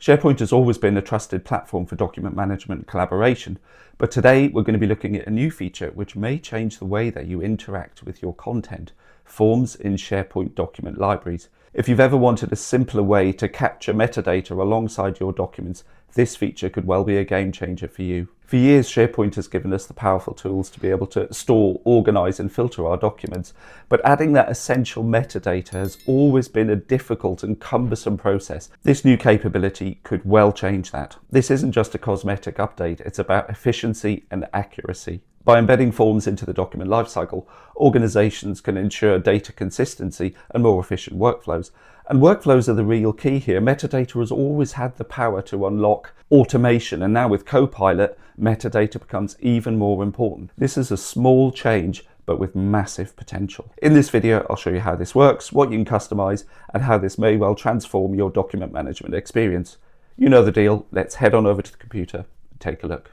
SharePoint has always been a trusted platform for document management and collaboration, but today we're going to be looking at a new feature which may change the way that you interact with your content, forms in SharePoint document libraries. If you've ever wanted a simpler way to capture metadata alongside your documents, this feature could well be a game changer for you. For years, SharePoint has given us the powerful tools to be able to store, organize, and filter our documents, but adding that essential metadata has always been a difficult and cumbersome process. This new capability could well change that. This isn't just a cosmetic update, it's about efficiency and accuracy. By embedding forms into the document lifecycle, organizations can ensure data consistency and more efficient workflows. And workflows are the real key here. Metadata has always had the power to unlock automation, and now with Copilot, metadata becomes even more important. This is a small change, but with massive potential. In this video, I'll show you how this works, what you can customize, and how this may well transform your document management experience. You know the deal. Let's head on over to the computer and take a look.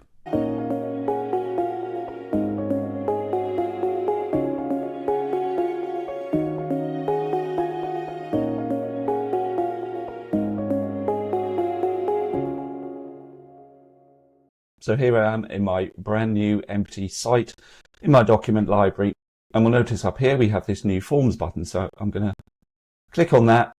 So here I am in my brand new empty site in my document library, and we'll notice up here we have this new forms button. So I'm going to click on that.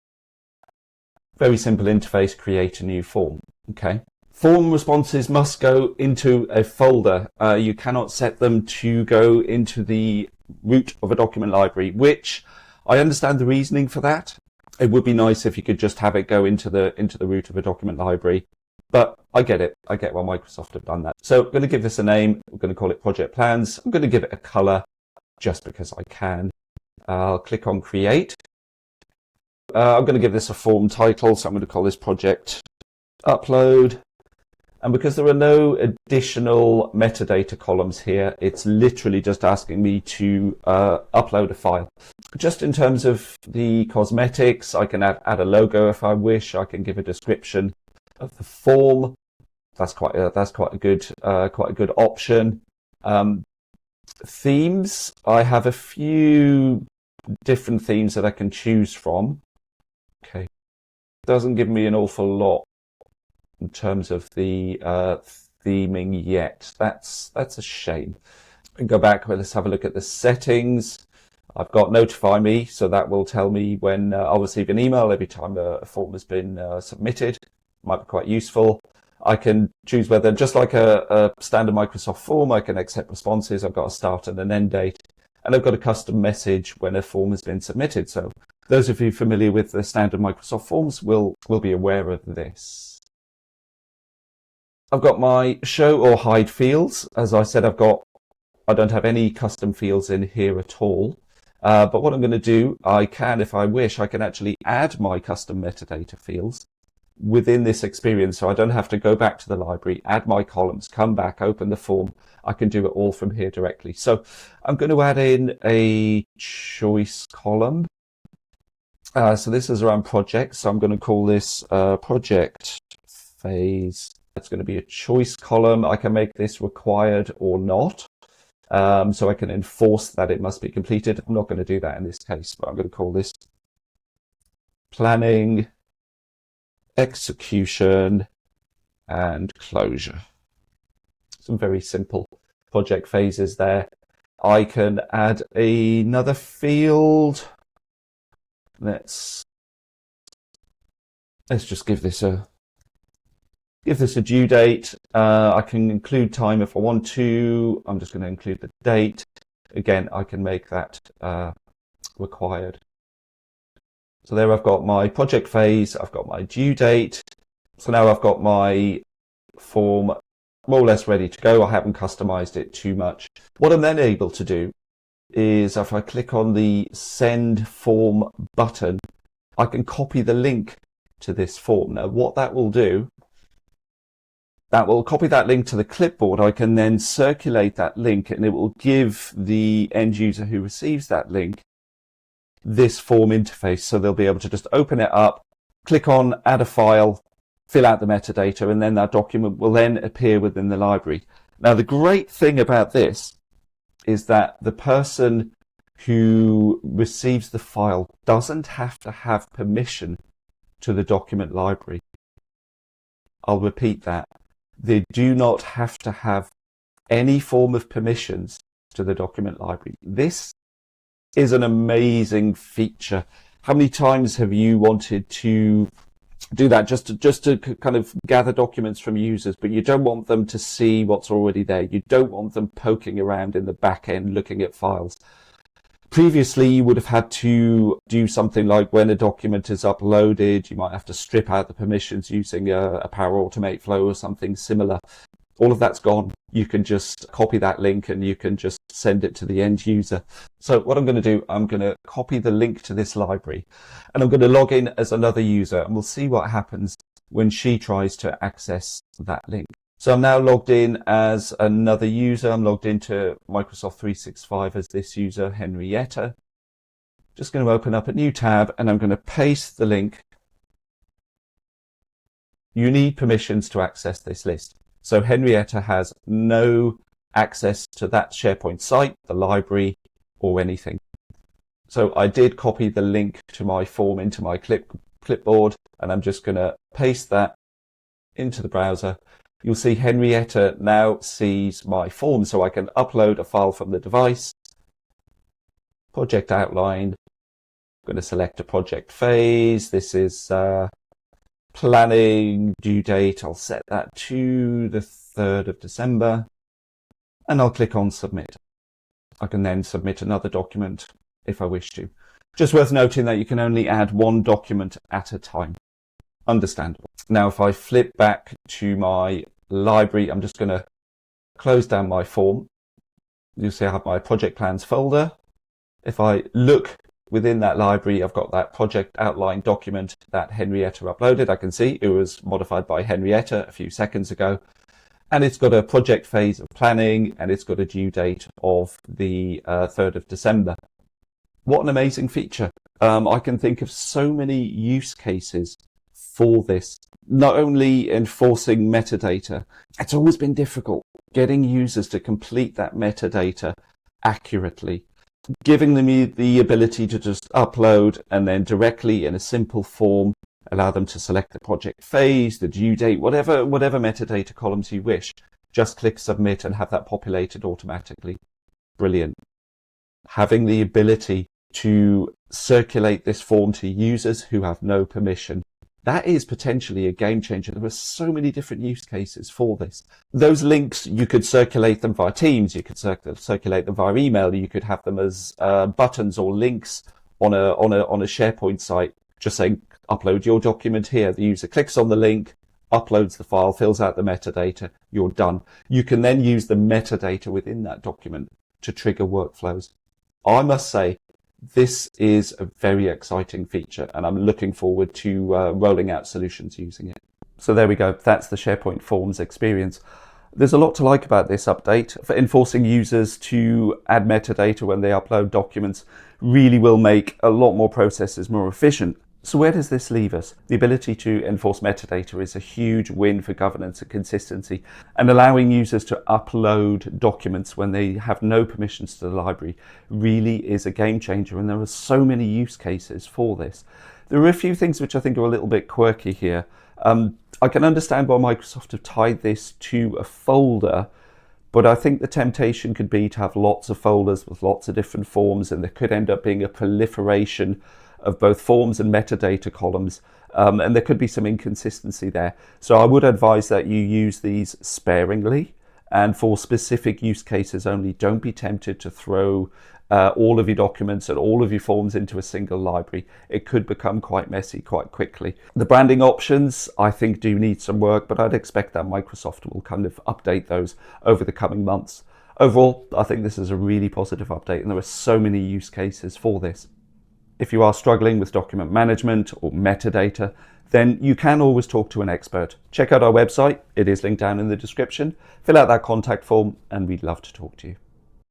Very simple interface, create a new form. Okay. Form responses must go into a folder. You cannot set them to go into the root of a document library, which I understand the reasoning for that. It would be nice if you could just have it go into the root of a document library. But I get it. I get why Microsoft have done that. So I'm going to give this a name. I'm going to call it Project Plans. I'm going to give it a color just because I can. I'll click on Create. I'm going to give this a form title. So I'm going to call this Project Upload. And because there are no additional metadata columns here, it's literally just asking me to upload a file. Just in terms of the cosmetics, I can add a logo if I wish. I can give a description of the form. That's quite a good option. Themes, I have a few different themes that I can choose from. Okay, doesn't give me an awful lot in terms of the theming yet. That's a shame. And go back. Well, let's have a look at the settings. I've got Notify Me, so that will tell me when I'll receive an email every time a form has been submitted. Might be quite useful. I can choose whether, just like a standard Microsoft form, I can accept responses. I've got a start and an end date, and I've got a custom message when a form has been submitted. So those of you familiar with the standard Microsoft forms will be aware of this. I've got my show or hide fields. As I said, I don't have any custom fields in here at all. But what I'm going to do, I can, if I wish, I can actually add my custom metadata fields within this experience, so I don't have to go back to the library, add my columns, come back, open the form. I can do it all from here directly. So I'm going to add in a choice column. So this is around projects. So I'm going to call this project phase. It's going to be a choice column. I can make this required or not. So I can enforce that it must be completed. I'm not going to do that in this case, but I'm going to call this planning, execution, and closure. Some very simple project phases there. I can add another field. Let's just give this a due date. I can include time if I want to. I'm just going to include the date. Again, I can make that required. So there I've got my project phase, I've got my due date. So now I've got my form more or less ready to go. I haven't customized it too much. What I'm then able to do is if I click on the send form button, I can copy the link to this form. Now what that will do, that will copy that link to the clipboard. I can then circulate that link and it will give the end user who receives that link this form interface, so they'll be able to just open it up, click on add a file, fill out the metadata, and then that document will then appear within the library. Now the great thing about this is that the person who receives the file doesn't have to have permission to the document library. I'll repeat that. They do not have to have any form of permissions to the document library. This is an amazing feature. How many times have you wanted to do that just to kind of gather documents from users, but you don't want them to see what's already there? You don't want them poking around in the back end looking at files. Previously, you would have had to do something like when a document is uploaded, you might have to strip out the permissions using a Power Automate flow or something similar. All of that's gone. You can just copy that link and you can just send it to the end user. So what I'm going to do, I'm going to copy the link to this library and I'm going to log in as another user, and we'll see what happens when she tries to access that link. So I'm now logged in as another user. I'm logged into Microsoft 365 as this user, Henrietta. Just going to open up a new tab and I'm going to paste the link. You need permissions to access this list. So Henrietta has no access to that SharePoint site, the library, or anything. So I did copy the link to my form into my clipboard, and I'm just going to paste that into the browser. You'll see Henrietta now sees my form, so I can upload a file from the device. Project outline. I'm going to select a project phase. This is planning due date. I'll set that to the 3rd of December and I'll click on submit. I can then submit another document if I wish to. Just worth noting that you can only add one document at a time. Understandable. Now, if I flip back to my library, I'm just going to close down my form. You'll see I have my project plans folder. If I look within that library, I've got that project outline document that Henrietta uploaded. I can see it was modified by Henrietta a few seconds ago. And it's got a project phase of planning and it's got a due date of the 3rd of December. What an amazing feature. I can think of so many use cases for this. Not only enforcing metadata, it's always been difficult getting users to complete that metadata accurately. Giving them the ability to just upload and then directly in a simple form, allow them to select the project phase, the due date, whatever metadata columns you wish. Just click submit and have that populated automatically. Brilliant. Having the ability to circulate this form to users who have no permission. That is potentially a game changer. There are so many different use cases for this. Those links, you could circulate them via Teams, you could circulate them via email, you could have them as buttons or links on a SharePoint site, just saying, upload your document here. The user clicks on the link, uploads the file, fills out the metadata, you're done. You can then use the metadata within that document to trigger workflows. I must say, this is a very exciting feature and I'm looking forward to rolling out solutions using it. So there we go. That's the SharePoint Forms experience. There's a lot to like about this update. For enforcing users to add metadata when they upload documents really will make a lot more processes more efficient. So where does this leave us? The ability to enforce metadata is a huge win for governance and consistency, and allowing users to upload documents when they have no permissions to the library really is a game changer, and there are so many use cases for this. There are a few things which I think are a little bit quirky here. I can understand why Microsoft have tied this to a folder, but I think the temptation could be to have lots of folders with lots of different forms, and there could end up being a proliferation of both forms and metadata columns, and there could be some inconsistency there. So I would advise that you use these sparingly, and for specific use cases only. Don't be tempted to throw all of your documents and all of your forms into a single library. It could become quite messy quite quickly. The branding options, I think, do need some work, but I'd expect that Microsoft will kind of update those over the coming months. Overall, I think this is a really positive update, and there are so many use cases for this. If you are struggling with document management or metadata, then you can always talk to an expert. Check out our website, it is linked down in the description. Fill out that contact form and we'd love to talk to you.